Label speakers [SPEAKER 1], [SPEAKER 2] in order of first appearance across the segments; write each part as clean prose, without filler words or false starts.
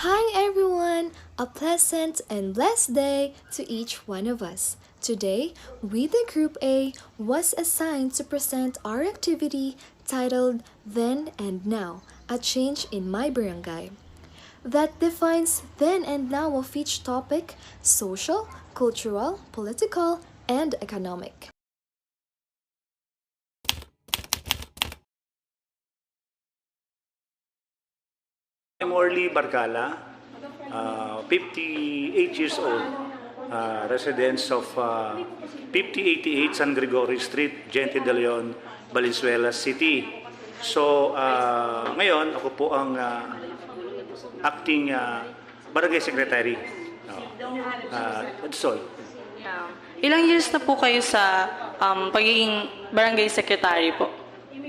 [SPEAKER 1] Hi everyone! A pleasant and blessed day to each one of us. Today, we the Group A was assigned to present our activity titled Then and Now, a Change in My Barangay. That defines then and now of each topic, social, cultural, political, and economic.
[SPEAKER 2] I'm Orly Barcala, 58 years old, residents of 5088 San Gregorio Street, Gente de Leon, Valenzuela City. So, ngayon ako po ang acting barangay secretary. That's all.
[SPEAKER 3] Ilang years na po kayo sa pagiging barangay secretary po?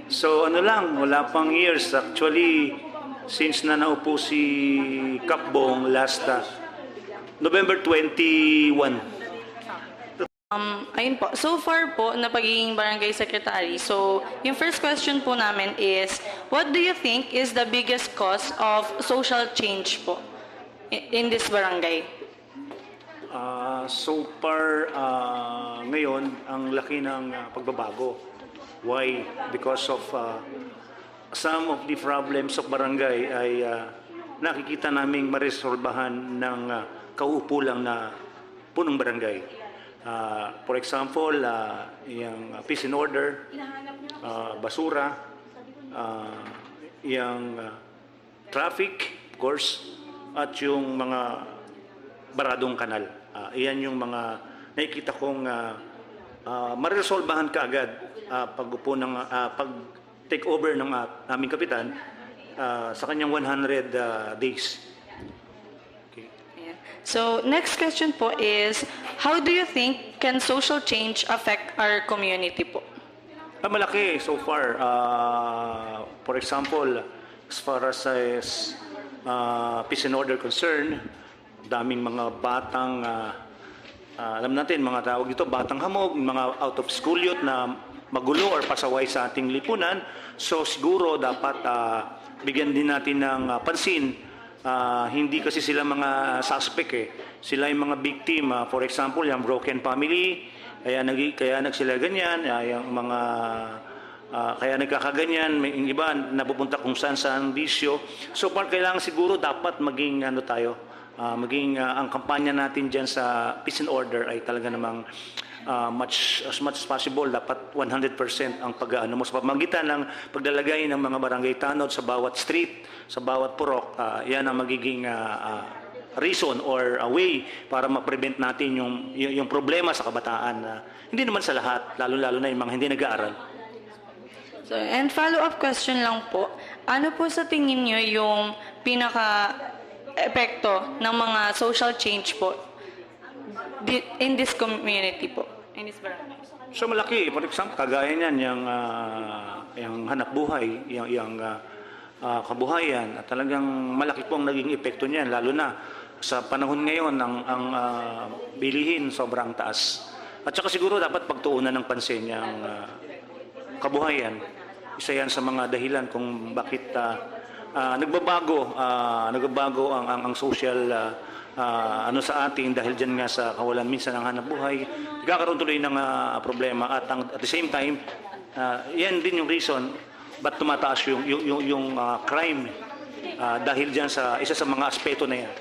[SPEAKER 2] So ano lang, wala pang years. Actually, since na naupo si Kapbong last November 21.
[SPEAKER 3] Ayun po. So far po na pagiging barangay secretary. So, yung first question po namin is, what do you think is the biggest cause of social change po in this barangay?
[SPEAKER 2] So far, ngayon, ang laki ng pagbabago. Why? Because of some of the problems of barangay ay nakikita naming maresolbahan ng kauupo lang na punong barangay. For example, yung peace and order, basura, yung traffic, of course, at yung mga baradong kanal. Iyan yung mga nakikita kong maresolbahan kaagad pag-upo ng pag-take over ng aming kapitan sa kanyang 100 days. Okay.
[SPEAKER 3] Yeah. So, next question po is, how do you think can social change affect our community po?
[SPEAKER 2] Malaki so far. For example, as far as peace and order concern, daming mga batang, alam natin, mga tawag dito, batang hamog, mga out of school youth na magulo or pasaway sa ating lipunan. So siguro dapat bigyan din natin ng pansin. Hindi kasi sila mga suspect eh. Sila yung mga victim. For example, yung broken family, kaya sila ganyan, yung mga kaya nagkakaganyan, may iba napupunta kung saan bisyo. So kailangan siguro dapat maging maging ang kampanya natin dyan sa peace and order ay talaga namang as much as possible dapat 100% ang pag-aano mo sa pamamagitan ng paglalagay ng mga barangay tanod sa bawat street, sa bawat purok. Yan ang magiging reason or a way para ma-prevent natin yung problema sa kabataan. Hindi naman sa lahat, lalo-lalo na yung mga hindi nag-aaral.
[SPEAKER 3] So, and follow-up question lang po, ano po sa tingin nyo yung pinaka-epekto ng mga social change po in this community po, in this barangay?
[SPEAKER 2] So malaki, for example, kagaya niyan, yung hanap buhay, yung kabuhayan, at talagang malaki po ang naging epekto niyan, lalo na sa panahon ngayon ang bilihin sobrang taas. At saka siguro dapat pagtuunan ng pansin yung kabuhayan. Isa yan sa mga dahilan kung bakit nagbabago ang social sa atin dahil dyan nga sa kawalan minsan ng hanap buhay. Nagkakaroon tuloy ng problema at at the same time, yan din yung reason ba't tumataas yung crime dahil dyan sa isa sa mga aspeto na yan.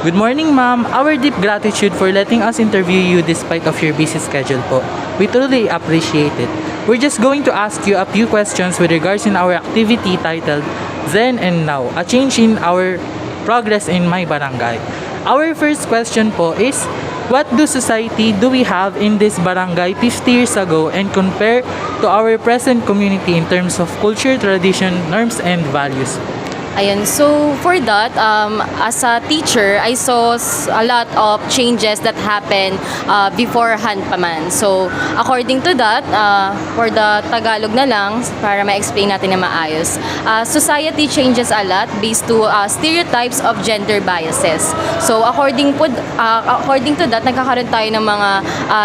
[SPEAKER 4] Good morning, ma'am. Our deep gratitude for letting us interview you despite of your busy schedule po. We truly appreciate it. We're just going to ask you a few questions with regards in our activity titled Then and Now, a change in our progress in my barangay. Our first question po is, what society do we have in this barangay 50 years ago and compare to our present community in terms of culture, tradition, norms, and values?
[SPEAKER 5] Ayun, so for that, as a teacher, I saw a lot of changes that happened beforehand pa man. So according to that, for the Tagalog na lang, para ma-explain natin na maayos, society changes a lot based to stereotypes of gender biases. So according to that, nagkakaroon tayo ng mga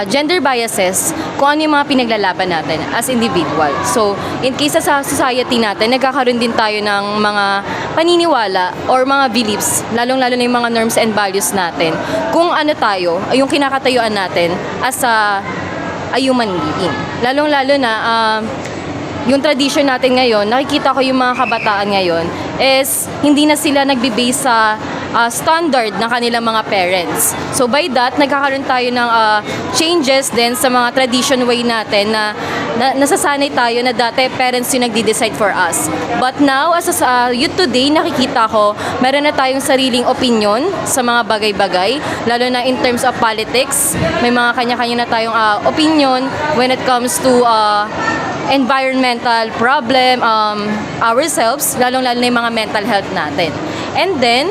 [SPEAKER 5] gender biases kung ano yung mga pinaglalaban natin as individual. So in case sa society natin, nagkakaroon din tayo ng mga paniniwala or mga beliefs, lalong-lalo na yung mga norms and values natin. Kung ano tayo, yung kinakatayuan natin as a human being. Lalong-lalo na yung tradition natin ngayon, nakikita ko yung mga kabataan ngayon is hindi na sila nagbe-base sa standard ng kanilang mga parents. So by that, nagkakaroon tayo ng changes din sa mga tradition way natin na nasasanay tayo na dati parents yung nagde-decide for us. But now, as a youth today, nakikita ko, meron na tayong sariling opinion sa mga bagay-bagay, lalo na in terms of politics. May mga kanya-kanya na tayong opinion when it comes to environmental problem, ourselves, lalong-lalo na yung mga mental health natin. And then,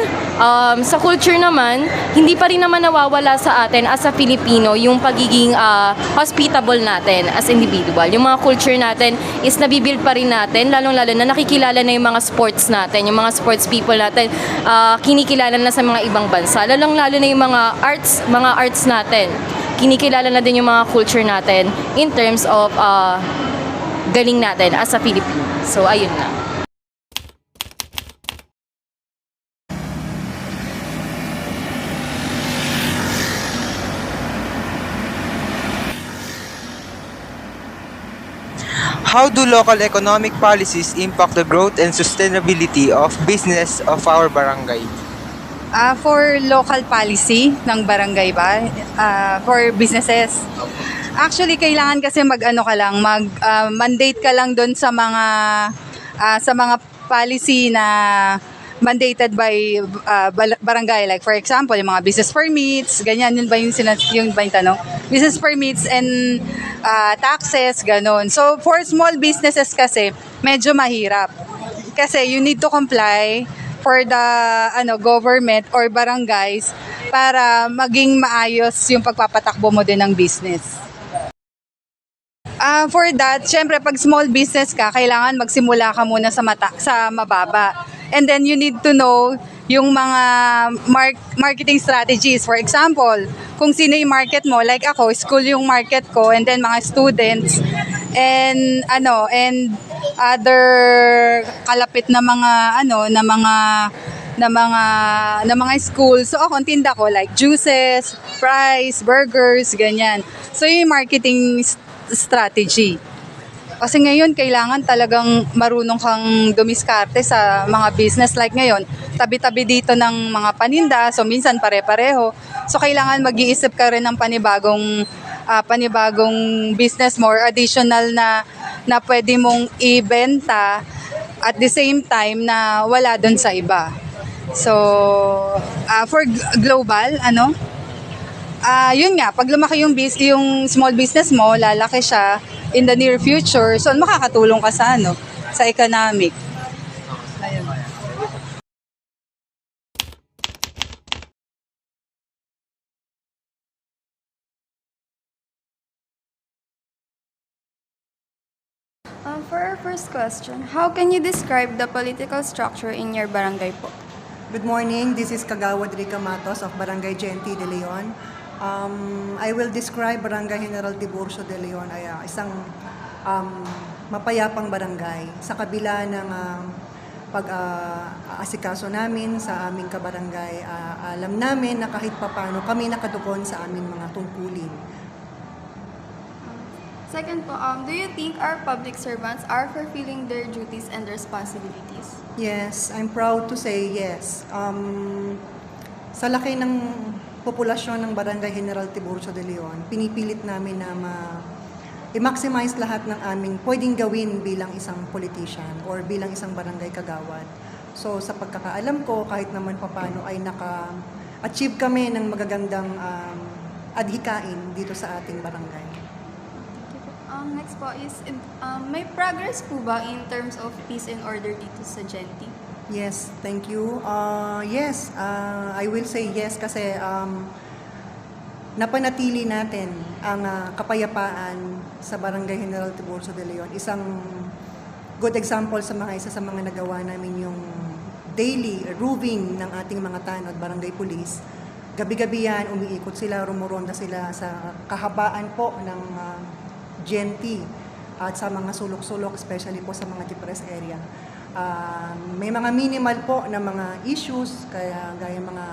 [SPEAKER 5] sa culture naman, hindi pa rin naman nawawala sa atin as a Filipino yung pagiging hospitable natin as individual. Yung mga culture natin is nabibuild pa rin natin, lalong-lalo na nakikilala na yung mga sports natin, yung mga sports people natin, kinikilala na sa mga ibang bansa. Lalong-lalo na yung mga arts natin. Kinikilala na din yung mga culture natin in terms of galing natin as a Filipino. So, ayun na.
[SPEAKER 6] How do local economic policies impact the growth and sustainability of business of our barangay?
[SPEAKER 7] For local policy ng barangay ba? For businesses? Actually, kailangan kasi mandate ka lang doon sa mga policy na mandated by barangay. Like for example, yung mga business permits, ganyan, yun ba yung tanong? Business permits and taxes, ganon. So for small businesses kasi, medyo mahirap. Kasi you need to comply for the government or barangays para maging maayos yung pagpapatakbo mo din ng business. For that, syempre pag small business ka, kailangan magsimula ka muna sa mababa. And then you need to know yung mga marketing strategies. For example, kung sino yung market mo, like ako, school yung market ko, and then mga students and other kalapit na mga school. So ako, ang tinda ko like juices, fries, burgers, ganyan. So yung marketing strategy. Kasi ngayon, kailangan talagang marunong kang dumiskarte sa mga business. Like ngayon, tabi-tabi dito ng mga paninda, so minsan pare-pareho. So kailangan mag-iisip ka rin ng panibagong business mo or additional na pwede mong ibenta at the same time na wala dun sa iba. So, for global, yun nga, pag lumaki yung small business mo, lalaki siya in the near future, so makakatulong ka sa economic. Ayun.
[SPEAKER 8] For our first question, how can you describe the political structure in your barangay po?
[SPEAKER 9] Good morning, this is Kagawad Rica Matos of Barangay Genti de Leon. I will describe Barangay General Tiburcio de Leon ay isang mapayapang barangay. Sa kabila ng pag-aasikaso namin sa aming kabarangay, alam namin na kahit papano kami nakatugon sa aming mga tungkulin.
[SPEAKER 8] Second po, do you think our public servants are fulfilling their duties and responsibilities?
[SPEAKER 9] Yes, I'm proud to say yes. Sa laki ng populasyon ng Barangay General Tiburcio de Leon, pinipilit namin na i-maximize lahat ng aming pwedeng gawin bilang isang politician or bilang isang barangay kagawad. So sa pagkakaalam ko, kahit naman papano ay naka-achieve kami ng magagandang adhikain dito sa ating barangay.
[SPEAKER 8] Next po is, may progress po ba in terms of peace and order dito sa Genti?
[SPEAKER 9] Yes, thank you. Yes, I will say yes kasi napanatili natin ang kapayapaan sa Barangay General Tiburcio de Leon. Isang good example sa isa sa mga nagawa namin yung daily roving ng ating mga tanod, barangay police. Gabi-gabi yan, umiikot sila, rumuronda sila sa kahabaan po ng GNT at sa mga sulok-sulok, especially po sa mga depressed area. May mga minimal po na mga issues, gaya mga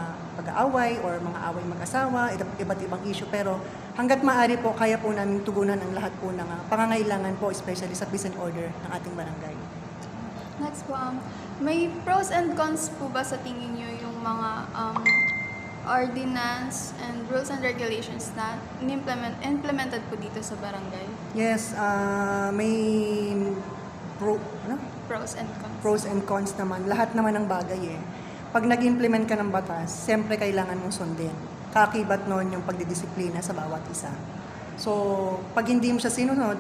[SPEAKER 9] pag-aaway or mga away mag-asawa, iba't ibang issue. Pero hanggat maaari po, kaya po namin tugunan ang lahat po ng pangangailangan po, especially sa peace and order ng ating barangay.
[SPEAKER 8] Next po, may pros and cons po ba sa tingin niyo yung mga ordinance and rules and regulations na implemented po dito sa barangay?
[SPEAKER 9] Yes, may
[SPEAKER 8] Pros and cons.
[SPEAKER 9] naman. Lahat naman ng bagay eh. Pag nag-implement ka ng batas, siyempre kailangan mong sundin. Kakibat noon yung pagdidisiplina sa bawat isa. So, pag hindi mo siya sinunod,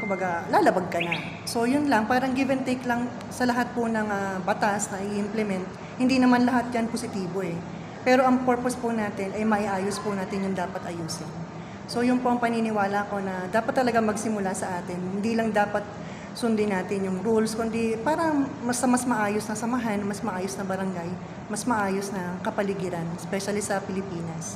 [SPEAKER 9] kumbaga, lalabag ka na. So, yun lang. Parang give and take lang sa lahat po ng batas na i-implement. Hindi naman lahat yan positibo eh. Pero ang purpose po natin ay maiayos po natin yung dapat ayusin. So, yun po ang paniniwala ko na dapat talaga magsimula sa atin. Hindi lang dapat sundin natin yung rules, kundi para mas maayos na samahan, mas maayos na barangay, mas maayos na kapaligiran, especially sa Pilipinas.